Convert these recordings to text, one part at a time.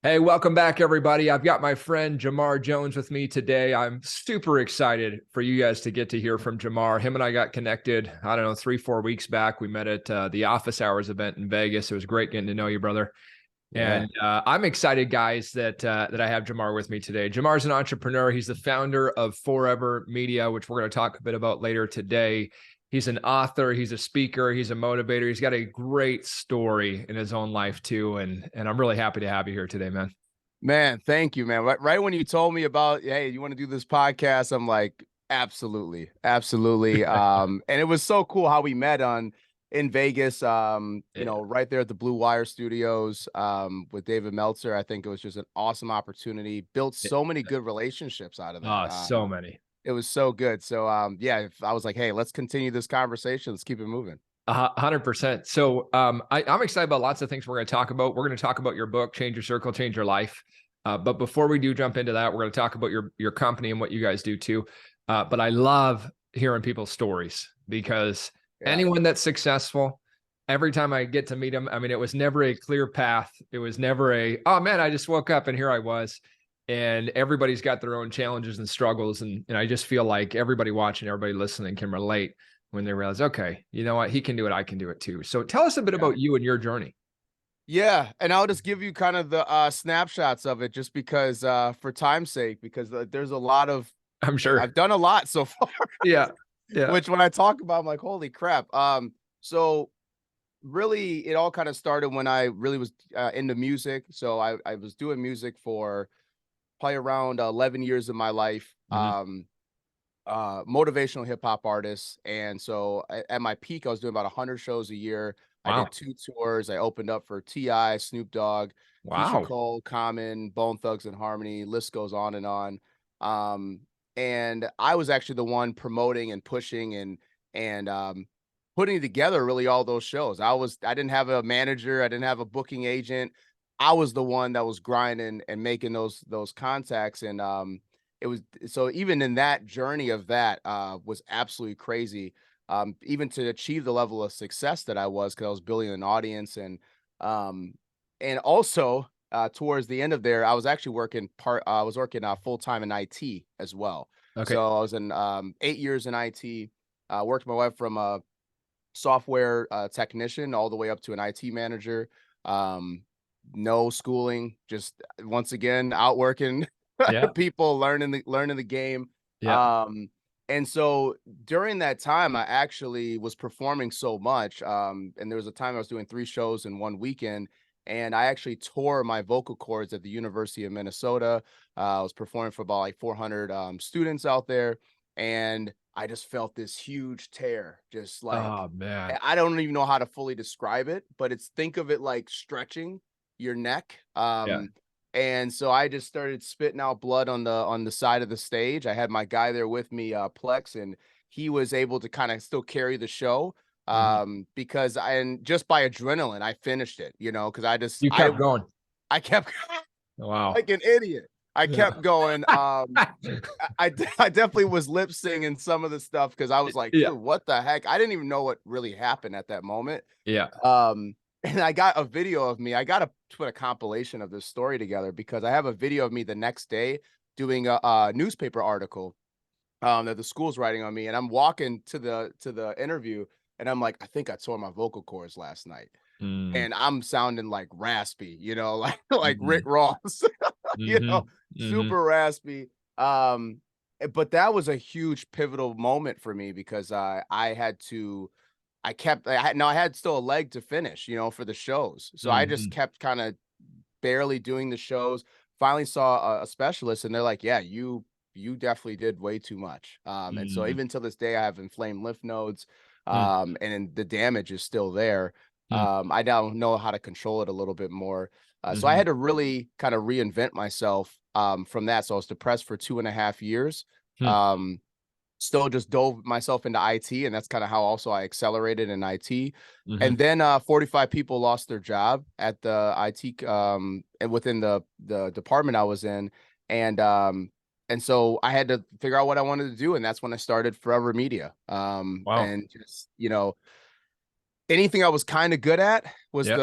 Hey, welcome back, everybody. I've got my friend Jamar Jones with me today. I'm super excited for you guys to get to hear from Jamar. Him and I got connected, I don't know, 3-4 weeks back. We met at the Office Hours event in Vegas. It was great getting to know you, brother. Yeah. And I'm excited, guys, that I have Jamar with me today. Jamar's an entrepreneur. He's the founder of Forever Media, which we're going to talk a bit about later today. He's an author. He's a speaker. He's a motivator. He's got a great story in his own life too. And I'm really happy to have you here today, man. Man, thank you, man. Right when you told me about, hey, you want to do this podcast, I'm like, absolutely, absolutely. And it was so cool how we met in Vegas, Yeah. right there at the Blue Wire Studios, with David Meltzer. I think it was just an awesome opportunity. Built so many good relationships out of that. Oh, so many. It was so good. So, yeah, if I was like, hey, let's continue this conversation. Let's keep it moving. 100%. So I'm excited about lots of things we're going to talk about. We're going to talk about your book, Change Your Circle, Change Your Life. But before we do jump into that, we're going to talk about your company and what you guys do too. But I love hearing people's stories because anyone that's successful, every time I get to meet them, I mean, it was never a clear path. It was never oh man, I just woke up and here I was. And everybody's got their own challenges and struggles. And I just feel like everybody watching, everybody listening can relate when they realize, okay, you know what, he can do it, I can do it too. So tell us a bit about you and your journey. Yeah, and I'll just give you kind of the snapshots of it just because for time's sake, because there's a lot of I'm sure. I've done a lot so far. Yeah. Yeah. Which when I talk about, I'm like, holy crap. So really it all kind of started when I really was into music. So I was doing music for probably around 11 years of my life. Mm-hmm. Motivational hip hop artist. And so at my peak, I was doing about 100 shows a year. I Wow. did 2 tours. I opened up for T.I., Snoop Dogg, Keisha Wow. Cole, Common, Bone Thugs and Harmony. List goes on and on. Um, and I was actually the one promoting and pushing and putting together really all those shows. I didn't have a manager. I didn't have a booking agent. I was the one that was grinding and making those contacts. And it was so even in that journey of that was absolutely crazy. Even to achieve the level of success that I was, because I was building an audience um also towards the end of there, I was actually working full time in IT as well. Okay. So I was in 8 years in IT, worked my way from a software technician all the way up to an IT manager. Um, no schooling, just once again out working Yeah. people, learning the game. Yeah. And so during that time, I actually was performing so much. And there was a time I was doing 3 shows in one weekend, and I actually tore my vocal cords at the University of Minnesota. I was performing for about like 400 students out there, and I just felt this huge tear, just like Oh man. I don't even know how to fully describe it, but think of it like stretching your neck. Yeah. And so I just started spitting out blood on the side of the stage. I had my guy there with me, Plex, and he was able to kind of still carry the show. Mm-hmm. Because and just by adrenaline, I finished it, because You kept going. I kept Wow. like an idiot. I Yeah. kept going. I definitely was lip singing some of the stuff because I was like, Yeah. dude, what the heck? I didn't even know what really happened at that moment. Yeah. And I got a video of me. I got to put a compilation of this story together because I have a video of me the next day doing a newspaper article that the school's writing on me, and I'm walking to the interview, and I'm like, I think I tore my vocal cords last night, Mm. and I'm sounding like raspy, like Rick Mm-hmm. Ross, Mm-hmm. Mm-hmm. super raspy. But that was a huge pivotal moment for me because I had to. I had still a leg to finish, for the shows. So I just Mm-hmm. kept kind of barely doing the shows. Finally saw a specialist, and they're like, yeah, you definitely did way too much. And so Mm-hmm. even till this day, I have inflamed lymph nodes, Mm-hmm. and the damage is still there. I now know how to control it a little bit more. So I Mm-hmm. had to really kind of reinvent myself from that. So I was depressed for 2.5 years. Um, Still just dove myself into IT, and that's kind of how also I accelerated in IT. Mm-hmm. And then 45 people lost their job at the IT and within the department I was in. And so I had to figure out what I wanted to do, and that's when I started Forever Media. Wow. And just, anything I was kind of good at was Yep.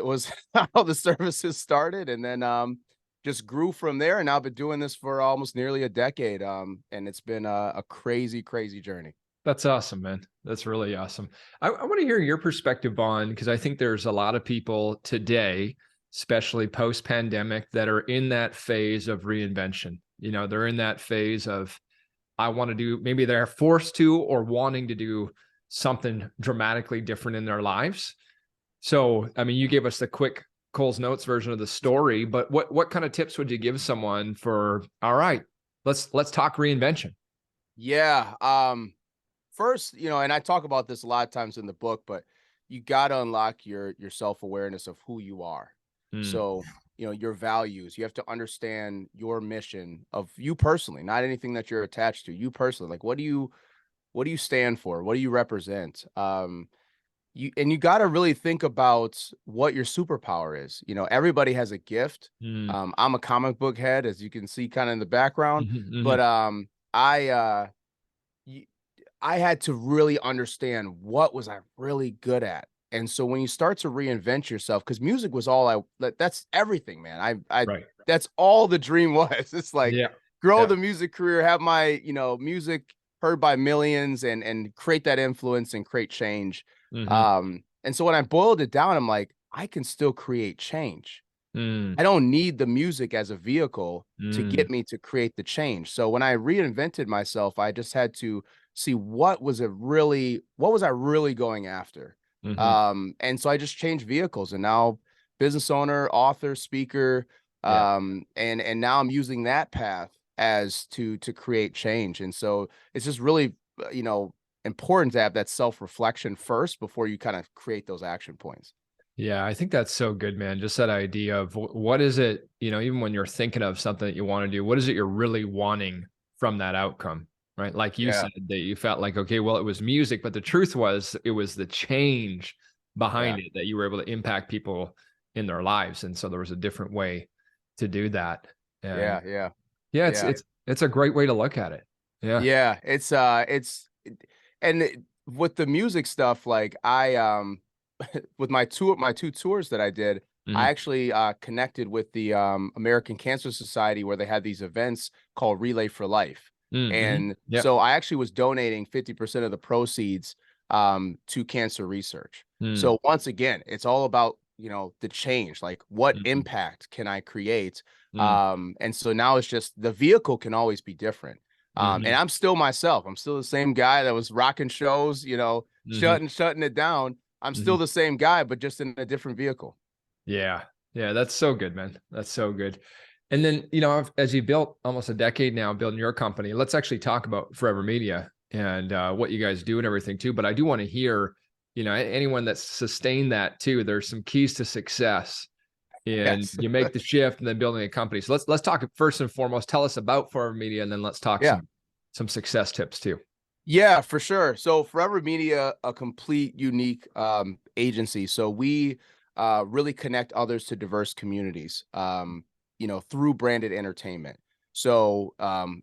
was how the services started, and then just grew from there. And I've been doing this for almost nearly a decade. And it's been a crazy, crazy journey. That's awesome, man. That's really awesome. I want to hear your perspective on, because I think there's a lot of people today, especially post pandemic, that are in that phase of reinvention. You know, they're in that phase of, I want to do, maybe they're forced to or wanting to do something dramatically different in their lives. So, I mean, you gave us the quick Cole's Notes version of the story, but what kind of tips would you give someone for, all right, let's talk reinvention? Yeah. First, and I talk about this a lot of times in the book, but you got to unlock your self-awareness of who you are. Mm, So, your values, you have to understand your mission of you personally, not anything that you're attached to, you personally. Like, what do you stand for? What do you represent? You got to really think about what your superpower is. Everybody has a gift. mm, I'm a comic book head, as you can see kind of in the background, mhm, but mhm. y- I had to really understand what was I really good at. And so when you start to reinvent yourself, because music was that's everything, man. I Right. That's all the dream was. It's like Yeah. grow Yeah. the music career, have my, music heard by millions, and create that influence and create change. Mhm. And so when I boiled it down, I'm like, I can still create change. Mm, I don't need the music as a vehicle to mm, get me to create the change. So when I reinvented myself, I just had to see what was I really going after? mhm. And so I just changed vehicles, and now business owner, author, speaker, Yeah. and now I'm using that path as to create change. And so it's just really, important to have that self-reflection first before you kind of create those action points. Yeah, I think that's so good, man. Just that idea of what is it, even when you're thinking of something that you want to do, what is it you're really wanting from that outcome, right? Like you Yeah, said, that you felt like, okay, well, it was music, but the truth was it was the change yeah, behind it that you were able to impact people in their lives. And so there was a different way to do that. And yeah, yeah, yeah, it's yeah. it's it's a great way to look at it. Yeah. Yeah, and with the music stuff, like with my two tours that I did, I Mhm. actually connected with the American Cancer Society, where they had these events called Relay for Life. Mm, mhm. And Yep. so I actually was donating 50% of the proceeds to cancer research. Mm, So once again, it's all about, the change, like what mhm, impact can I create? mm, And so now it's just the vehicle can always be different. And mhm, I'm still myself. I'm still the same guy that was rocking shows, mhm, shutting it down. I'm still mhm. the same guy, but just in a different vehicle. Yeah. Yeah, that's so good, man. That's so good. And then, as you built almost a decade now building your company, let's actually talk about Forever Media and what you guys do and everything too. But I do want to hear, anyone that's sustained that too. There's some keys to success in Yes. you make the shift and then building a company. So let's talk first and foremost. Tell us about Forever Media, and then let's talk Yeah. some success tips too. Yeah, for sure. So Forever Media, a complete unique agency. So we really connect others to diverse communities, through branded entertainment. So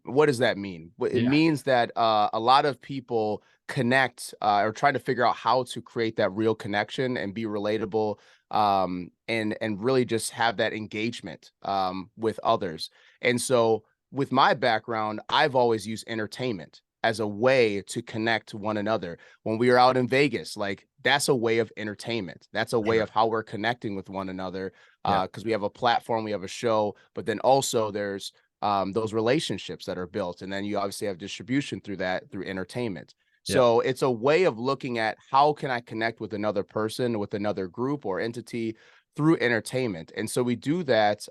what does that mean? It Yeah. means that a lot of people connect or trying to figure out how to create that real connection and be relatable, and really just have that engagement with others. And so with my background, I've always used entertainment as a way to connect one another. When we are out in Vegas, like that's a way of entertainment. That's a For way sure. of how we're connecting with one another. Yeah. Because we have a platform, we have a show, but then also there's those relationships that are built, and then you obviously have distribution through that through entertainment. Yeah. So it's a way of looking at how can I connect with another person, with another group or entity through entertainment. And so we do that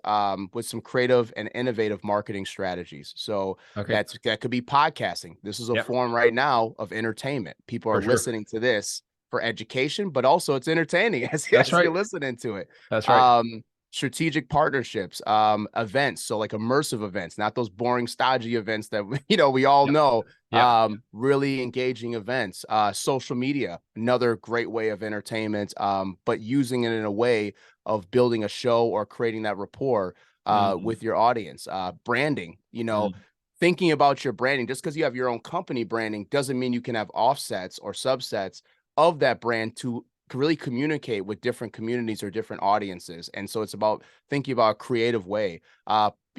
with some creative and innovative marketing strategies. So Okay. that could be podcasting. This is a Yep. form right now of entertainment. People are For sure. listening to this for education, but also it's entertaining That's as right. you're listening to it. That's right. Strategic partnerships, events, so like immersive events, not those boring, stodgy events that we all Yep. know. Yep. Really engaging events, social media, another great way of entertainment, but using it in a way of building a show or creating that rapport Mm, with your audience. Branding, mm, thinking about your branding. Just because you have your own company branding doesn't mean you can have offsets or subsets of that brand to really communicate with different communities or different audiences. And so it's about thinking about a creative way.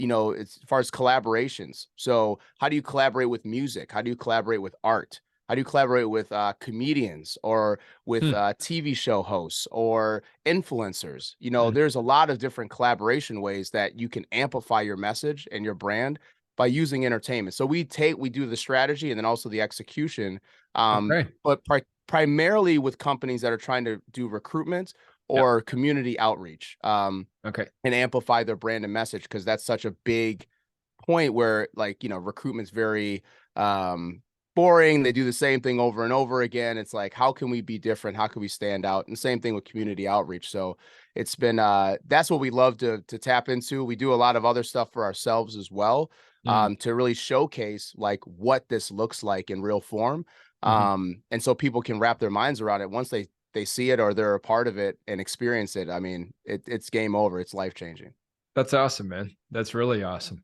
You know, as far as collaborations. So how do you collaborate with music? How do you collaborate with art? How do you collaborate with comedians or with Hmm. TV show hosts or influencers? You know, Hmm. there's a lot of different collaboration ways that you can amplify your message and your brand by using entertainment. So we do the strategy and then also the execution. Okay. But primarily with companies that are trying to do recruitment Yeah. or community outreach, Okay. and amplify their brand and message, because that's such a big point where, like, you know, recruitment's very boring. They do the same thing over and over again. It's like, how can we be different? How can we stand out? And same thing with community outreach. So it's been that's what we love to tap into. We do a lot of other stuff for ourselves as well, Mm. to really showcase like what this looks like in real form. Hmm. And so people can wrap their minds around it once they see it or they're a part of it and experience it. I mean, it's game over. It's life changing. That's awesome, man. That's really awesome.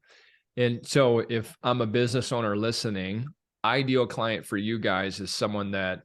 And so if I'm a business owner listening, ideal client for you guys is someone that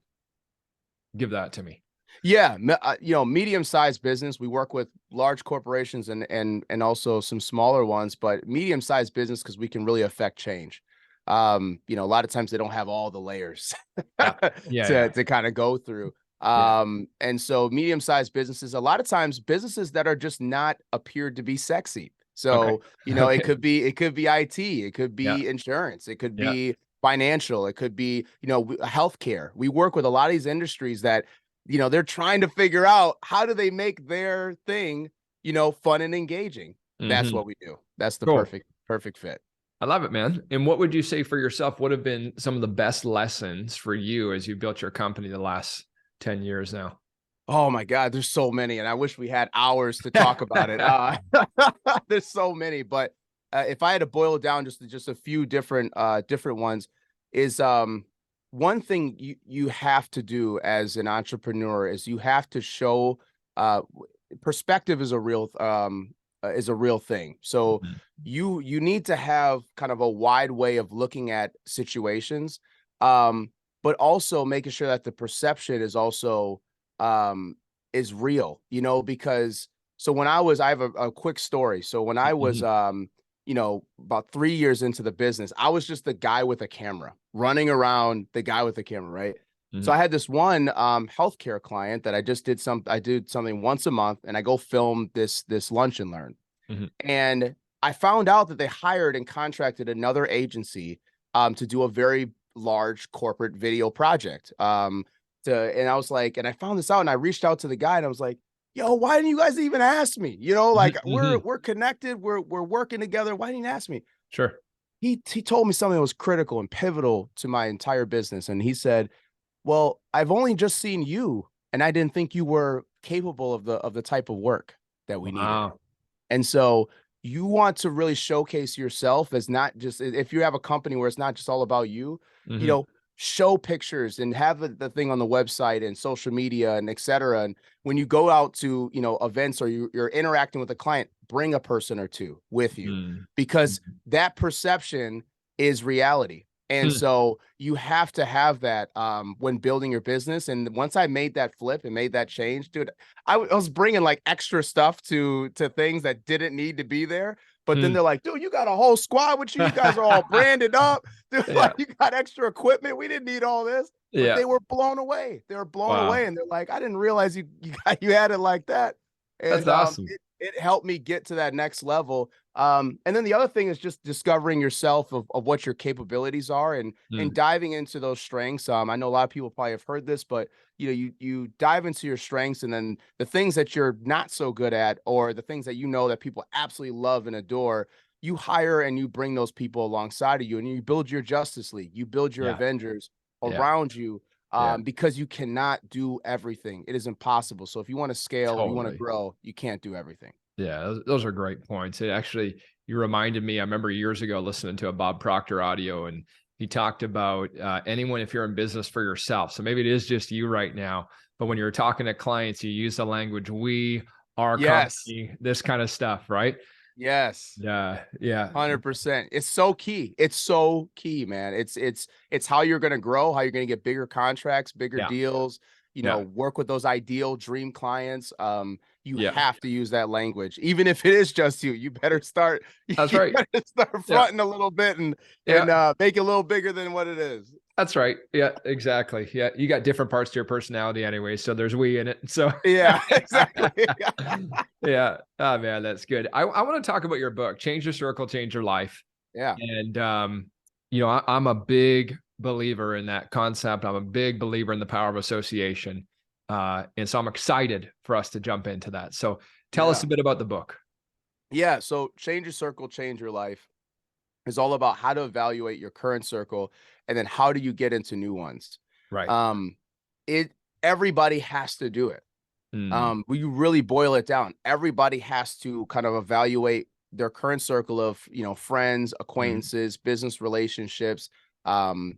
give that to me. Yeah, you know, medium-sized business. We work with large corporations and also some smaller ones, but medium-sized business because we can really affect change. You know, a lot of times they don't have all the layers Yeah. Yeah. Yeah. to kind of go through. Yeah. And so medium-sized businesses, a lot of times businesses that are just not appeared to be sexy. Okay. So, you know, Okay. it could be IT, it could Yeah. be insurance, it could Yeah. be financial, it could be, you know, healthcare. We work with a lot of these industries that, you know, they're trying to figure out how do they make their thing, you know, fun and engaging. That's Hmm. what we do. That's the Cool. perfect fit. I love it, man. And what would you say for yourself would have been some of the best lessons for you as you built your company the last 10 years now? Oh my God, there's so many, and I wish we had hours to talk about it. There's so many, but if I had to boil it down just to just a few different ones, is one thing you have to do as an entrepreneur is you have to show perspective is a real thing. So Mhm. you need to have kind of a wide way of looking at situations, um, but also making sure that the perception is also um is real, you know, because so when I have a quick story. So when I was Mhm. you know, about 3 years into the business, I was just the guy with a camera running around, the guy with the camera, right? So Mhm. I had this one healthcare client that I did something once a month, and I go film this lunch and learn. Mhm. And I found out that they hired and contracted another agency to do a very large corporate video project. And I was like, and I found this out, and I reached out to the guy, and I was like, "Yo, why didn't you guys even ask me? You know, Mhm. like Mhm. we're connected, we're working together. Why didn't you ask me?" Sure. He told me something that was critical and pivotal to my entire business, and he said, "Well, I've only just seen you, and I didn't think you were capable of the type of work that we needed." Wow. And so you want to really showcase yourself as not just if you have a company where it's not just all about you, you Mhm. know, show pictures and have the thing on the website and social media and et cetera. And when you go out to, you know, events or you're interacting with a client, bring a person or two with you, Mm. because Mhm. that perception is reality. And Hmm. so you have to have that when building your business. And once I made that flip and made that change, dude, I was bringing like extra stuff to things that didn't need to be there. But then Hmm. they're like, dude, you got a whole squad with you. You guys are all branded up. Dude, Yeah. like you got extra equipment. We didn't need all this. But Yeah. they were blown away. They were blown Wow. away. And they're like, I didn't realize you had it like that. That's And awesome. it helped me get to that next level. And then the other thing is just discovering yourself of what your capabilities are and Mm. diving into those strengths. I know a lot of people probably have heard this, but you know, you dive into your strengths, and then the things that you're not so good at, or the things that you know that people absolutely love and adore, you hire and you bring those people alongside of you, and you build your Justice League, you build your Yeah. Avengers Yeah. around you, Yeah. because you cannot do everything. It is impossible. So if you want to scale or you want to Totally. grow, you can't do everything. Yeah, those are great points. It actually, you reminded me, I remember years ago listening to a Bob Proctor audio, and he talked about anyone, if you're in business for yourself. So maybe it is just you right now, but when you're talking to clients, you use the language, we, our Yes. company, this kind of stuff, right? Yes. Yeah. Yeah. 100%. It's so key. It's so key, man. It's how you're going to grow, how you're going to get bigger contracts, bigger Yeah. deals, Yeah. work with those ideal dream clients, you Yeah. have to use that language. Even if it is just you, you better start, That's you right. better start Yeah. fronting a little bit and Yeah. make it a little bigger than what it is. That's right. Yeah, exactly. Yeah. You got different parts to your personality anyway. So there's we in it. So Yeah, exactly. yeah. Oh man, that's good. I want to talk about your book, Change Your Circle, Change Your Life. Yeah. And I'm a big believer in that concept. I'm a big believer in the power of association. And so I'm excited for us to jump into that. So tell us Yeah. a bit about the book. Yeah. So change your circle, change your life is all about how to evaluate your current circle and then how do you get into new ones. Right. Um, it everybody has to do it. Mm, When you really boil it down, everybody has to kind of evaluate their current circle of, friends, mm, acquaintances, business relationships, um,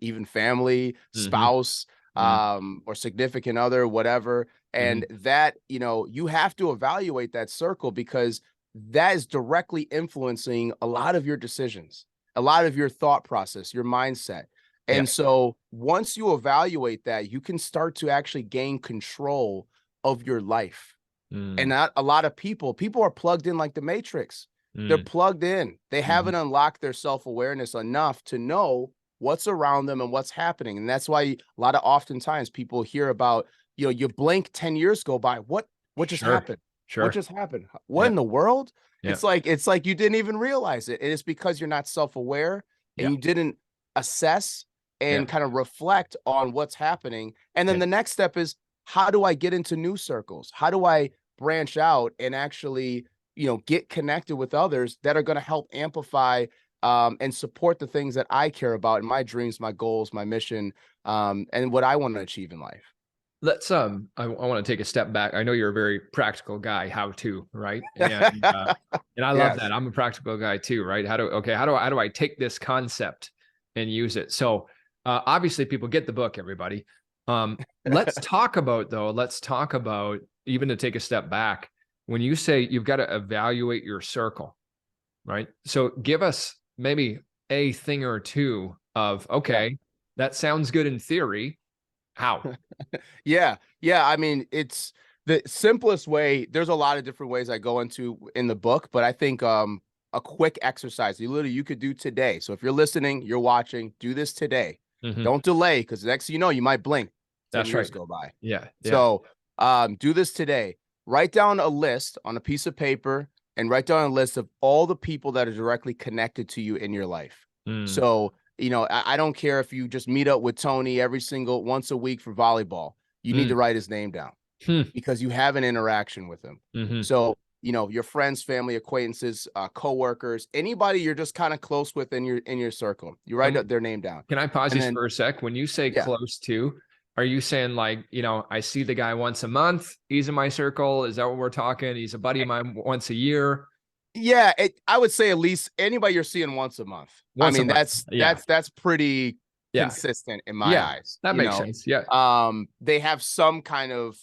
even family, mhm, spouse, mm, or significant other, whatever. And mhm. that, you have to evaluate that circle because that is directly influencing a lot of your decisions, a lot of your thought process, your mindset. Yeah. And so once you evaluate that, you can start to actually gain control of your life. And Mm, not a lot of people are plugged in like the Matrix. They're mm, plugged in. They mhm. haven't unlocked their self-awareness enough to know what's around them and what's happening. And that's why a lot of oftentimes people hear about, you blink 10 years go by. What just Sure. happened? What Sure. just happened? What Yeah. in the world? Yeah. It's like you didn't even realize it. And it's because you're not self-aware and Yeah. you didn't assess Yeah. and kind of reflect on what's happening. And then Yeah. the next step is, how do I get into new circles? How do I branch out and actually, get connected with others that are going to help amplify and support the things that I care about and my dreams, my goals, my mission, and what I want to achieve in life. Let's I want to take a step back. I know you're a very practical guy, how to, right? And I love Yes. that. I'm a practical guy too, right? How do I take this concept and use it? So obviously people get the book, everybody. Let's talk about even to take a step back, when you say you've got to evaluate your circle, right? So give us maybe a thing or two of, Yeah. okay, that sounds good in theory. How? Yeah. Yeah. I mean, it's the simplest way. There's a lot of different ways I go into in the book, but I think a quick exercise you could do today. So if you're listening, you're watching, do this today. Mhm. Don't delay because next thing you know, you might blink. 10 That's right. years go by. Yeah, yeah. So do this today. Write down a list on a piece of paper and write down a list of all the people that are directly connected to you in your life. Mm, So, I don't care if you just meet up with Tony once a week for volleyball. You need mm, to write his name down hmm, because you have an interaction with him. mhm. So, your friends, family, acquaintances, coworkers, anybody you're just kind of close with in your circle, you write And their name down. can I pause And you then, for a sec? When you say yeah. close to, are you saying like, I see the guy once a month, he's in my circle? Is that what we're talking? He's a buddy of mine once a year, Yeah, I would say at least anybody you're seeing once a month. I once a mean, month. that's Yeah, that's that's pretty yeah, consistent in my yeah. eyes, That makes sense. Yeah, They have some kind of,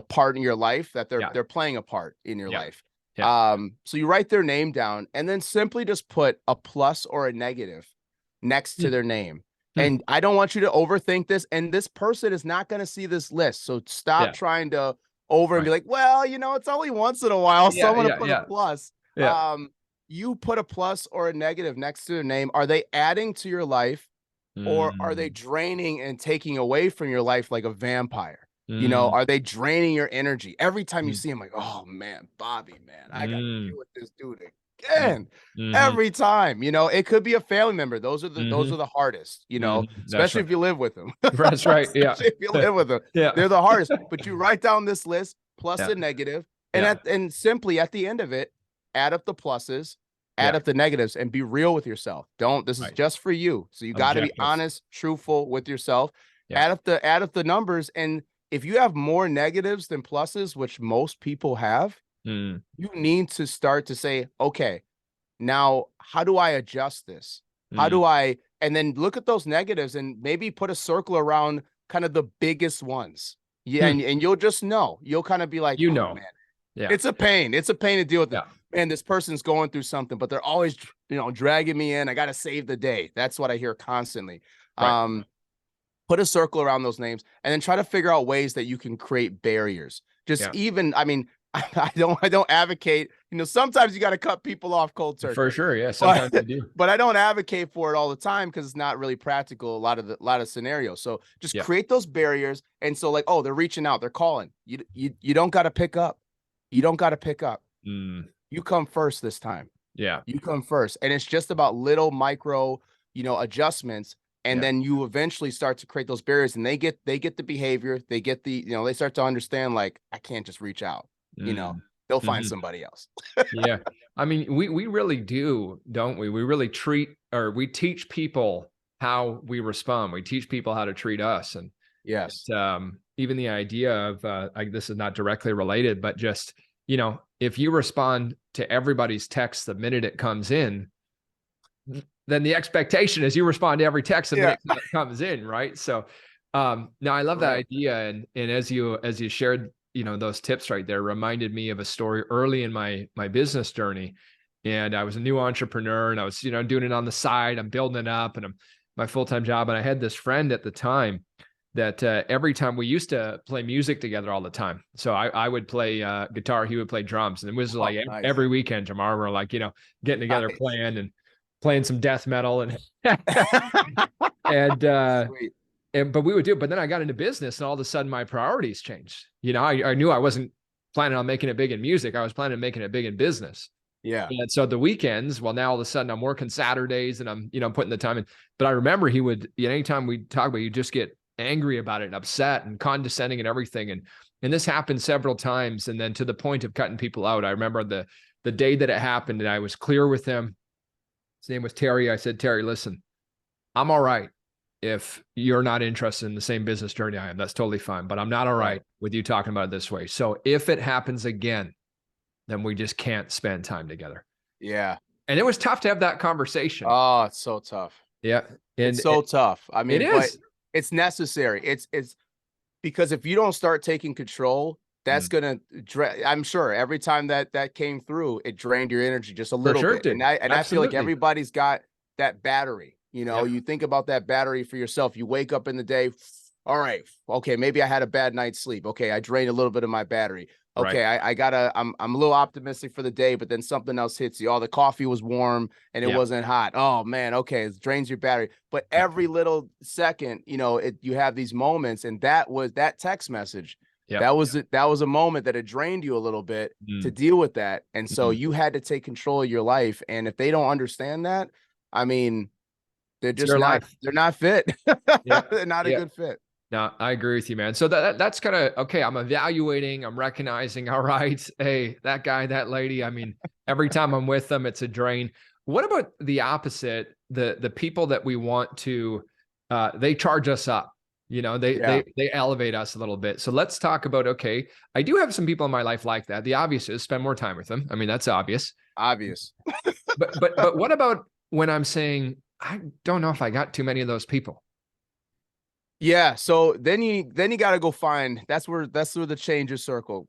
part in your life that they're yeah, they're playing a part in your yeah, life. yeah. So you write their name down and then simply just put a plus or a negative next to Hmm, their name. hmm. And I don't want you to overthink this. And this person is not going to see this list. So stop Yeah, trying to over and be right. like, well, it's only once in a while, so Yeah, I'm going to yeah, put a yeah, plus. yeah. Um, you put a plus or a negative next to their name. Are they adding to your life or are they Mm, draining and taking away from your life like a vampire? mm, Are they draining your energy? Every time you mm, see him, like, oh man, Bobby, man, I got to mm, deal with this dude mm, again. mhm, Every time, it could be a family member. Those are mhm, the hardest, mhm. That's especially right. if you live with them. That's right. Yeah. Especially if you live with them. Yeah. They're the hardest. But you write down this list plus Yeah. a negative, and Yeah. simply at the end of it, add up the pluses, add Yeah. up the negatives, and be real with yourself. This is Right. just for you. So you got to be Objective. honest, truthful with yourself. Yeah. Add up the numbers, and if you have more negatives than pluses, which most people have, Mm, you need to start to say, okay, now how do I adjust this? How mm, do I, and then look at those negatives and maybe put a circle around kind of the biggest ones. Yeah. hmm. And you'll just know, you'll kind of be like, You oh know. man, Yeah. it's a pain. It's a pain to deal with it. Yeah. Man, this person's going through something, but they're always, dragging me in. I got to save the day. That's what I hear constantly. Right. Um, put a circle around those names, and then try to figure out ways that you can create barriers. Just Yeah, even, I mean, I don't advocate, sometimes you got to cut people off cold for turkey, sure. Yeah, but sometimes you do. but I don't advocate for it all the time because it's not really practical, a lot of scenarios. So just Yeah. create those barriers. And so, like, oh, they're reaching out, they're calling. You don't got to pick up. You don't got to pick up. Mm, You come first this time. yeah. You come first. And it's just about little micro, adjustments. And Yeah. then you eventually start to create those barriers, and they get the behavior, they get they start to understand, like, I can't just reach out, Mm, they'll find mhm. somebody else. Yeah. I mean, we really do, don't we? We really we teach people how we respond. We teach people how to treat us. And Yes. even the idea of this is not directly related, but just, if you respond to everybody's text the minute it comes in, then the expectation is you respond to every text the Yeah. minute it comes in, right? So now I love that Right. idea. And as you shared, those tips right there reminded me of a story early in my business journey. And I was a new entrepreneur, and I was, doing it on the side. I'm building it up, and I'm my full-time job. And I had this friend at the time that every time we used to play music together all the time. So I would play guitar, he would play drums. And it was Oh, like nice. every weekend, Jamar, we're like, getting together, Nice. playing some death metal and and Sweet. but we would do it. But then I got into business, and all of a sudden my priorities changed. I knew I wasn't planning on making it big in music. I was planning on making it big in business. Yeah. And so the weekends, well, now all of a sudden I'm working Saturdays, and I'm, putting the time in. But I remember he would, anytime we talk about it, you just get angry about it and upset and condescending and everything. And this happened several times. And then to the point of cutting people out. I remember the day that it happened, and I was clear with him. His name was Terry. I said, Terry, listen, I'm all right if you're not interested in the same business journey I am. That's totally fine. But I'm not all right with you talking about it this way. So if it happens again, then we just can't spend time together. Yeah. And it was tough to have that conversation. Oh, it's so tough. Yeah. It's And so tough. I it mean, but is. it's necessary. It's because if you don't start taking control, that's Mm. gonna I'm sure every time that came through, it drained your energy just a For little sure it bit. did. And I feel like Absolutely. everybody's got that battery. Yeah. You think about that battery for yourself. You wake up in the day, all right, okay, maybe I had a bad night's sleep. Okay, I drained a little bit of my battery. Right. Okay, I'm a little optimistic for the day, but then something else hits you. Oh, the coffee was warm and it Yeah. wasn't hot. Oh man, okay, it drains your battery. But Yeah. every little second, you have these moments, and that was that text message. Yeah. That was a moment that it drained you a little bit to Mm. deal with that. And so Mm. you had to take control of your life. And if they don't understand that, I mean, they're It's just their not life. they're not fit. Yeah. They're not a Yeah. good fit. No, I agree with you, man. So that's kind of okay. I'm evaluating, I'm recognizing, all right, hey, that guy, that lady. I mean, every time I'm with them, it's a drain. What about the opposite? The people that we want to they charge us up. They Yeah, they elevate us a little bit. So let's talk about, okay, I do have some people in my life like that. The obvious is spend more time with them. I mean, that's obvious. obvious. But what about when I'm saying, I don't know if I got too many of those people? Yeah, so then you got to go find that's where the change of circle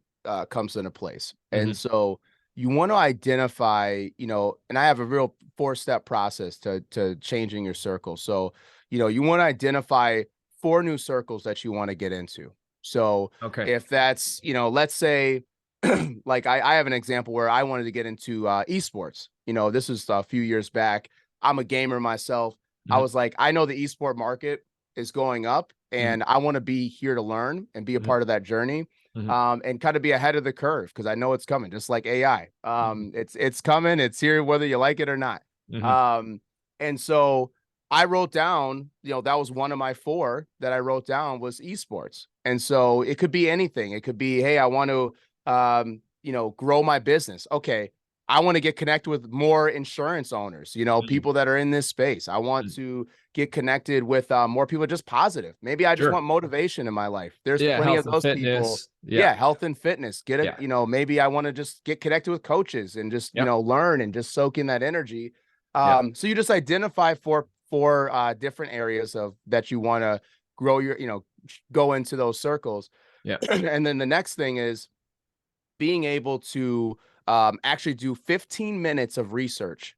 comes into place. And Mhm. so you want to identify, and I have a real 4-step process to changing your circle. So, you want to identify 4 new circles that you want to get into. So Okay. if that's, let's say like I have an example where I wanted to get into esports. This was a few years back. I'm a gamer myself. I Mhm. was like, I know the esport market is going up, Mhm. and I want to be here to learn and be a Mhm. part of that journey, Mhm. and kind of be ahead of the curve because I know it's coming, just like AI. Mhm. It's coming, it's here, whether you like it or not. Mhm. Um, and so I wrote down, that was one of my 4 that I wrote down was esports. And so it could be anything. It could be, hey, I want to, grow my business. Okay, I want to get connected with more insurance owners, Mm. people that are in this space. I want Mm. to get connected with more people just positive. Maybe I just Sure. want motivation in my life. There's Yeah, plenty of health and those people. fitness. Yeah. Yeah, health and fitness. Yeah. Maybe I want to just get connected with coaches and just, Yep. learn and just soak in that energy. Yep. So you just identify four different areas of that you want to grow your, go into those circles. Yep. And then the next thing is being able to actually do 15 minutes of research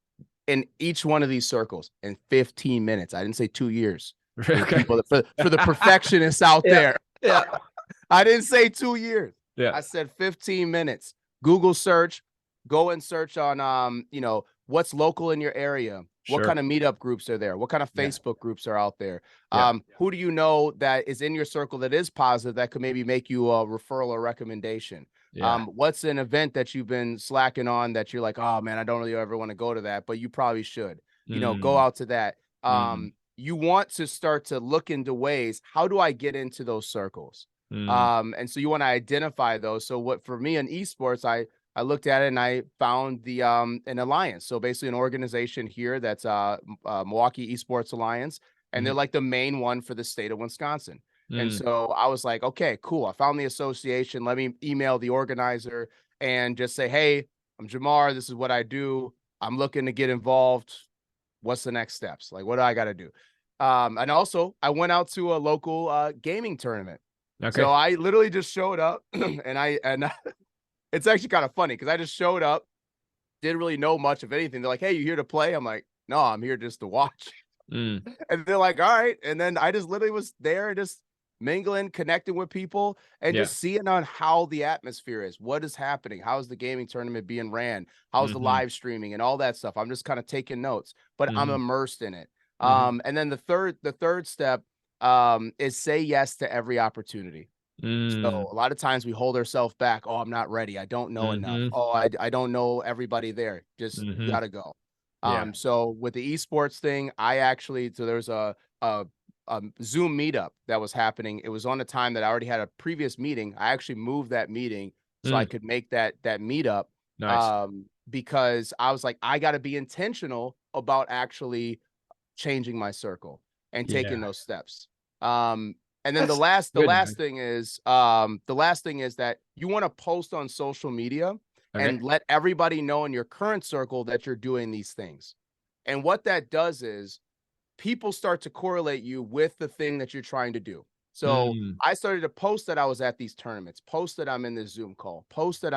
in each one of these circles in 15 minutes. I didn't say 2 years. For the Okay. people for the perfectionists out Yeah. there. Yeah. I didn't say 2 years. Yeah. I said 15 minutes. Google search, go and search on what's local in your area. What Sure. kind of meetup groups are there? What kind of Yeah. Facebook groups are out there? Yeah. Who do you know that is in your circle that is positive that could maybe make you a referral or recommendation? Yeah. What's an event that you've been slacking on that you're like, oh man, I don't really ever want to go to that, but you probably should. Go Mm, out to that. mm, You want to start to look into ways, how do I get into those circles? mm, And so you want to identify those. So what for me in esports, I looked at it and I found the an alliance. So basically an organization here that's Milwaukee Esports Alliance, and they're mhm, like the main one for the state of Wisconsin. And mm. so I was like, okay, cool. I found the association. Let me email the organizer and just say, hey, I'm Jamar. This is what I do. I'm looking to get involved. What's the next steps? Like, what do I got to do? And also, I went out to a local gaming tournament. So Okay. I literally just showed up and it's actually kind of funny because I just showed up, didn't really know much of anything. They're like, hey, you here to play? I'm like, no, I'm here just to watch. Mm, And they're like, all right. And then I just literally was there just mingling, connecting with people, and yeah. just seeing on how the atmosphere is, what is happening, how's the gaming tournament being ran, how's the Mhm, live streaming and all that stuff. I'm just kind of taking notes, but I'm mhm, immersed in it. mhm, And then the third step is say yes to every opportunity. mm, So a lot of times we hold ourselves back. Oh, I'm not ready. I don't know enough. mhm, Oh, I don't know everybody there. Just you mhm. gotta go. Yeah. So with the esports thing, so there's a Zoom meetup that was happening. It was on a time that I already had a previous meeting. I actually moved that meeting so I Mm, could make that meetup. nice. Because I was like, I gotta be intentional about actually changing my circle and taking Yeah. those steps. Um, and then the That's last the good, last man. thing is that you want to post on social media Okay. and let everybody know in your current circle that you're doing these things. And what that does is people start to correlate you with the thing that you're trying to do. So Mm, I started to post that I was at these tournaments, post that I'm in this Zoom call, post that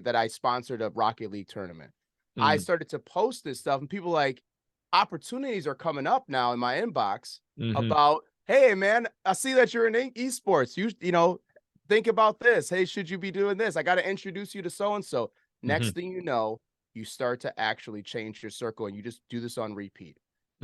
that I sponsored a Rocket League tournament. I mm, started to post this stuff, and people like opportunities are coming up now in my inbox mhm, about, hey man, I see that you're in esports. Think about this. Hey, should you be doing this? I got to introduce you to so and so. mhm, Next thing you know, you start to actually change your circle and you just do this on repeat.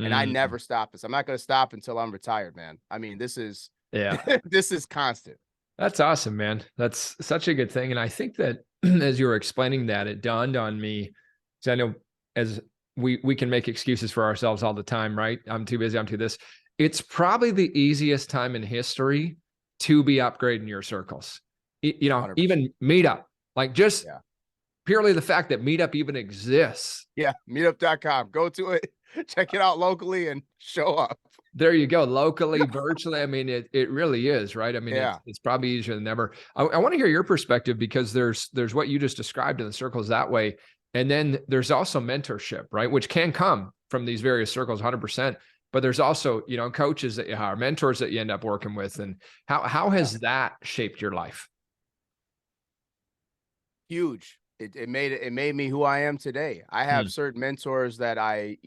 And I mm. never stop this. I'm not going to stop until I'm retired, man. I mean, this is Yeah. this is constant. That's awesome, man. That's such a good thing. And I think that as you were explaining that, it dawned on me, because I know as we can make excuses for ourselves all the time, right? I'm too busy, I'm too this. It's probably the easiest time in history to be upgrading your circles. Even 100%. Meetup, like just Yeah. purely the fact that Meetup even exists. Yeah. Meetup.com. Go to it, check it out locally and show up. There you go, locally, virtually. I mean, it really is, right? I mean, Yeah. it's probably easier than ever. I want to hear your perspective because there's what you just described in the circles that way, and then there's also mentorship, right? Which can come from these various circles, 100%. But there's also, coaches that you hire, mentors that you end up working with, and how Yeah. has that shaped your life? Huge. It made me who I am today. I have Mm, certain mentors that I,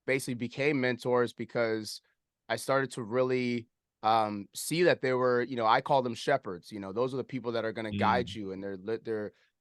basically became mentors because I started to really see that they were, I call them shepherds. Those are the people that are going to guide mm, you, and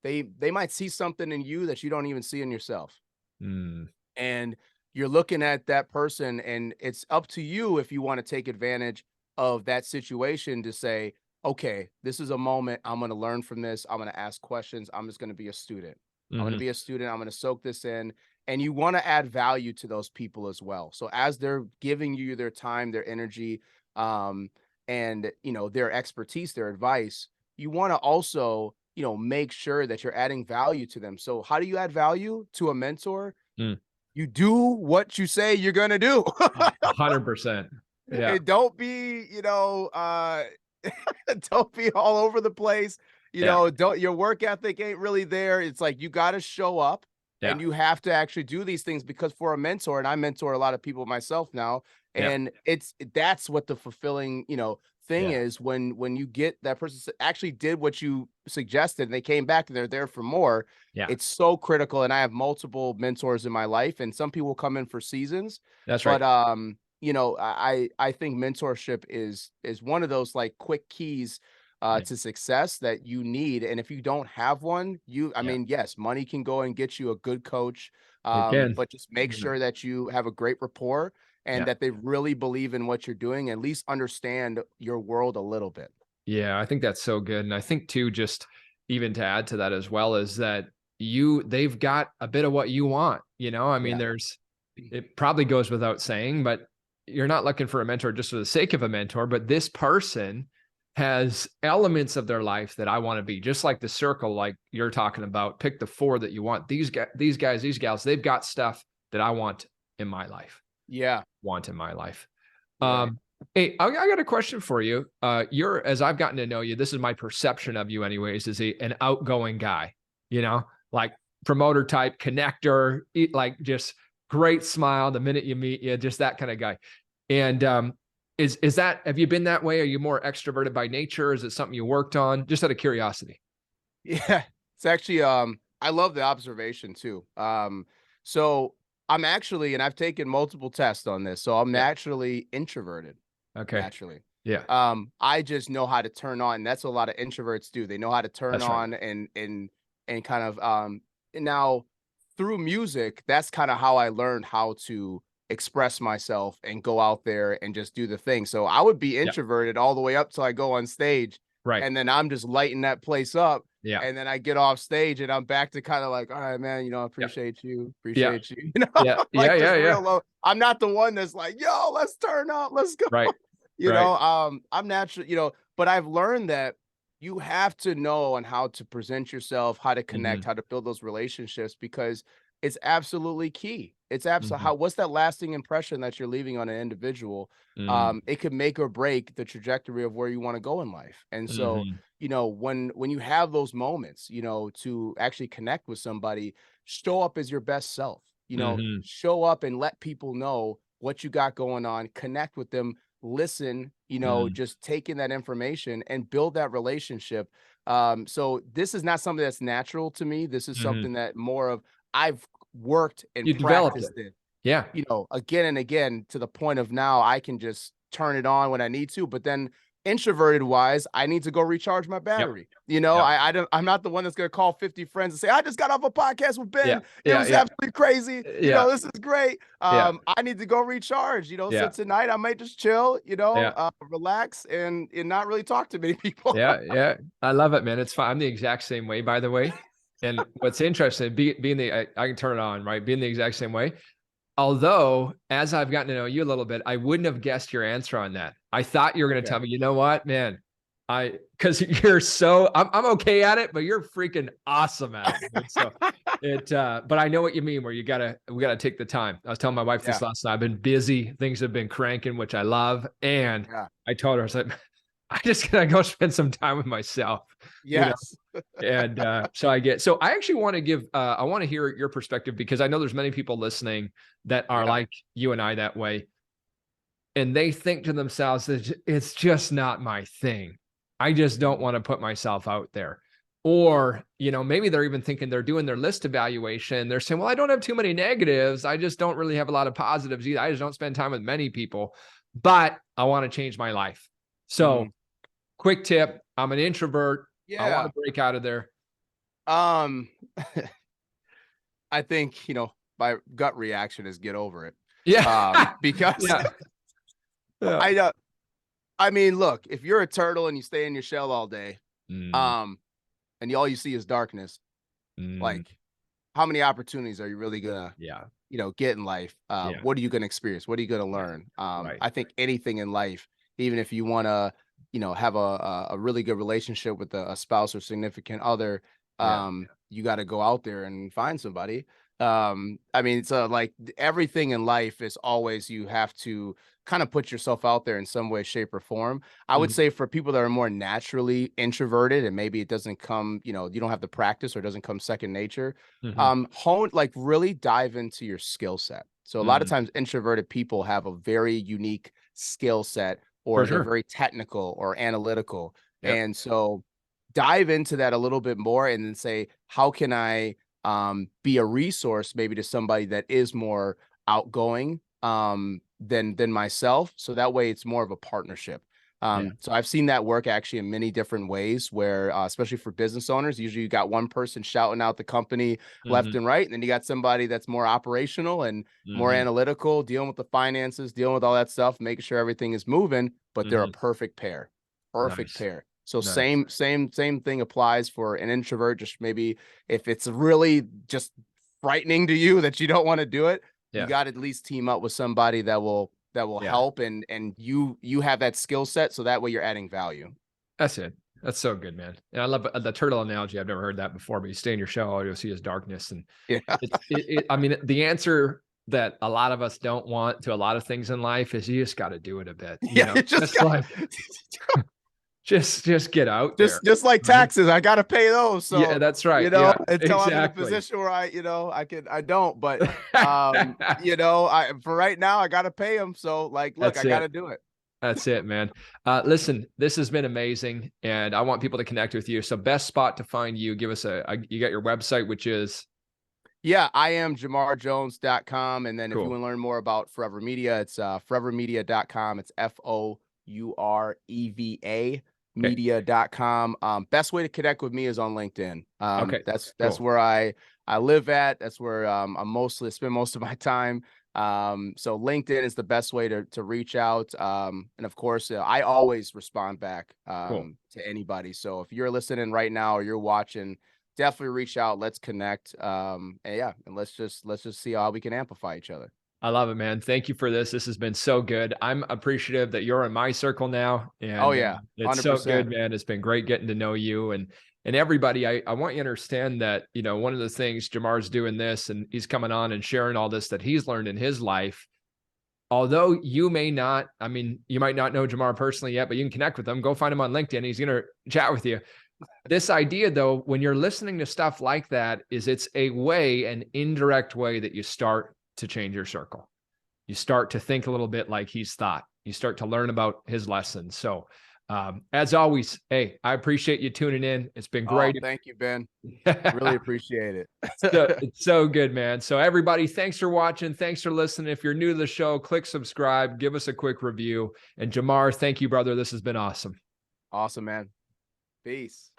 they might see something in you that you don't even see in yourself. mm, And you're looking at that person, and it's up to you if you want to take advantage of that situation to say, okay, this is a moment. I'm going to learn from this. I'm going to ask questions. I'm just going to be a student. I'm going to mhm, be a student. I'm going to soak this in. And you want to add value to those people as well. So as they're giving you their time, their energy, um, and their expertise, their advice, you want to also make sure that you're adding value to them. So how do you add value to a mentor? mm. You do what you say you're gonna do. 100%. Yeah, And don't be, don't be all over the place. yeah, Don't your work ethic ain't really there. It's like you got to show up yeah, and you have to actually do these things because for a mentor, and I mentor a lot of people myself now, yeah, and that's what the fulfilling, thing yeah, is when you get that person actually did what you suggested and they came back and they're there for more. yeah. It's so critical. And I have multiple mentors in my life, and some people come in for seasons, That's but right. I think mentorship is one of those like quick keys Yeah. to success that you need. And if you don't have one, I Yeah. mean, yes, money can go and get you a good coach, It can. but just make Yeah. sure that you have a great rapport and Yeah. that they really believe in what you're doing, at least understand your world a little bit. Yeah, I think that's so good. And I think too, just even to add to that as well, is that they've got a bit of what you want, I mean, Yeah. it probably goes without saying, but you're not looking for a mentor just for the sake of a mentor, but this person has elements of their life that I want to be, just like the circle, like you're talking about. Pick the 4 that you want. These guys, these gals, they've got stuff that I want in my life. Yeah. Want in my life. Right. Hey, I got a question for you. You're, as I've gotten to know you, this is my perception of you anyways, is an outgoing guy, like promoter type, connector, like just great smile the minute you meet you, just that kind of guy. And is that, have you been that way? Are you more extroverted by nature? Is it something you worked on? Just out of curiosity. Yeah, it's actually I love the observation too. So I'm actually, and I've taken multiple tests on this, so I'm Yeah. naturally introverted. Okay. Naturally. Yeah. I just know how to turn on, and that's what a lot of introverts do. They know how to turn That's right. on and kind of and now through music, that's kind of how I learned how to express myself and go out there and just do the thing. So I would be Yeah. introverted all the way up till I go on stage, Right. and then I'm just lighting that place up. Yeah. And then I get off stage and I'm back to kind of like, all right, man, I Yeah. appreciate you, Yeah. appreciate you, Yeah. Yeah. like Yeah. just Yeah. real low. I'm not the one that's like, yo, let's turn up, let's go. Right. Right. I'm natural, but I've learned that you have to know on how to present yourself, how to connect, Hmm. how to build those relationships because it's absolutely key. It's absolutely Hmm. what's that lasting impression that you're leaving on an individual? Hmm. It could make or break the trajectory of where you want to go in life. And so, Hmm. when you have those moments, to actually connect with somebody, show up as your best self. Hmm. Show up and let people know what you got going on, connect with them, listen, Hmm. just take in that information and build that relationship. So this is not something that's natural to me. This is Hmm. something that more of I've worked and You developed it. practiced it, Yeah. again and again to the point of now I can just turn it on when I need to. But then introverted wise, I need to go recharge my Yep. battery. Yep. I'm not the one that's gonna call 50 friends and say, I just got off a podcast with Yeah. Ben. It Yeah. was Yeah. absolutely crazy. Yeah. This is great. Yeah. I need to go recharge, so Yeah. tonight I might just chill, Yeah. relax and not really talk to many people. Yeah. Yeah. I love it, man. It's fun. I'm the exact same way, by the way. And what's interesting, being I can turn it on, right? Being the exact same way. Although, as I've gotten to know you a little bit, I wouldn't have guessed your answer on that. I thought you were going to Okay. tell me, you know what, man, because I'm okay at it, but you're freaking awesome at it. And so but I know what you mean, where we gotta take the time. I was telling my wife this Yeah. last night. I've been busy. Things have been cranking, which I love. And Yeah. I told her, I was like, I just gotta go spend some time with myself, you know? Yes. And so I actually want to I want to hear your perspective because I know there's many people listening that are Yeah. like you and I that way. And they think to themselves, it's just not my thing. I just don't want to put myself out there. Or, maybe they're even thinking they're doing their list evaluation. They're saying, well, I don't have too many negatives. I just don't really have a lot of positives either. I just don't spend time with many people, but I want to change my life. So, Mhm. quick tip, I'm an introvert. I want Yeah. to break out of there. Um, I think, my gut reaction is get over it. Yeah. Because Yeah. Yeah. I I mean, look, if you're a turtle and you stay in your shell all day, Mm, um, and all you see is darkness, mm, like how many opportunities are you really gonna, yeah. get in life? Yeah. What are you gonna experience? What are you gonna Yeah. learn? Right. I think anything in life, even if you wanna, have a really good relationship with a spouse or significant other, Yeah. you got to go out there and find somebody. I mean, so like everything in life is always you have to kind of put yourself out there in some way, shape, or form. I would Mhm, say for people that are more naturally introverted and maybe it doesn't come, you don't have the practice or it doesn't come second nature, mhm, like really dive into your skill set. So a lot of mhm. times introverted people have a very unique skill set For or they're sure. very technical or analytical. Yep. And so dive into that a little bit more and then say, how can I be a resource maybe to somebody that is more outgoing? than myself. So that way it's more of a partnership. Yeah. So I've seen that work actually in many different ways where, especially for business owners, usually you got one person shouting out the company left Hmm. and right. And then you got somebody that's more operational and more Hmm. analytical, dealing with the finances, dealing with all that stuff, making sure everything is moving, but they're a Hmm. perfect pair. Perfect Nice. pair. So Nice. same thing applies for an introvert. Just maybe if it's really just frightening to you that you don't want to do it, you Yeah. got to at least team up with somebody that will Yeah. help, and you have that skill set, so that way you're adding value. That's it. That's so good, man. And I love the turtle analogy. I've never heard that before, but you stay in your shell, all you'll see is darkness. And Yeah. I mean, the answer that a lot of us don't want to a lot of things in life is you just got to do it a bit, Yeah, you just just got like, just get out there. just like Right? taxes, I got to pay those. Yeah, So, that's right. Yeah, until I'm in a exactly. position where I don't, but I for right now I got to pay them. So like, look, That's I got it. to do it. That's it, man. Listen, this has been amazing, and I want people to connect with you. So, best spot to find you, give us you got your website, which is Yeah, I am jamarjones.com. And then if you cool. want to learn more about Forever Media, it's forevermedia.com. It's FOUREVA Okay. media.com. Best way to connect with me is on LinkedIn. Okay. That's Cool. where I live at. That's where I mostly spend most of my time. So LinkedIn is the best way to reach out. And of course, I always respond back Cool. to anybody. So if you're listening right now or you're watching, definitely reach out. Let's connect. And yeah, and let's just see how we can amplify each other. I love it, man. Thank you for this. This has been so good. I'm appreciative that you're in my circle now, Oh and yeah, it's so 100%. good, man. It's been great getting to know you and everybody. I want you to understand that one of the things Jamar's doing this, and he's coming on and sharing all this that he's learned in his life. Although you may not, I mean, you might not know Jamar personally yet, but you can connect with him. Go find him on LinkedIn. He's going to chat with you. This idea, though, when you're listening to stuff like that, is it's a way, an indirect way that you start to change your circle. You start to think a little bit like he's thought. You start to learn about his lessons. So, as always, hey, I appreciate you tuning in. It's been Oh, great. thank you, Ben. Really appreciate it. It's so good, man. So everybody, thanks for watching. Thanks for listening. If you're new to the show, click subscribe, give us a quick review. And Jamar, thank you, brother. This has been awesome. Awesome, man. Peace.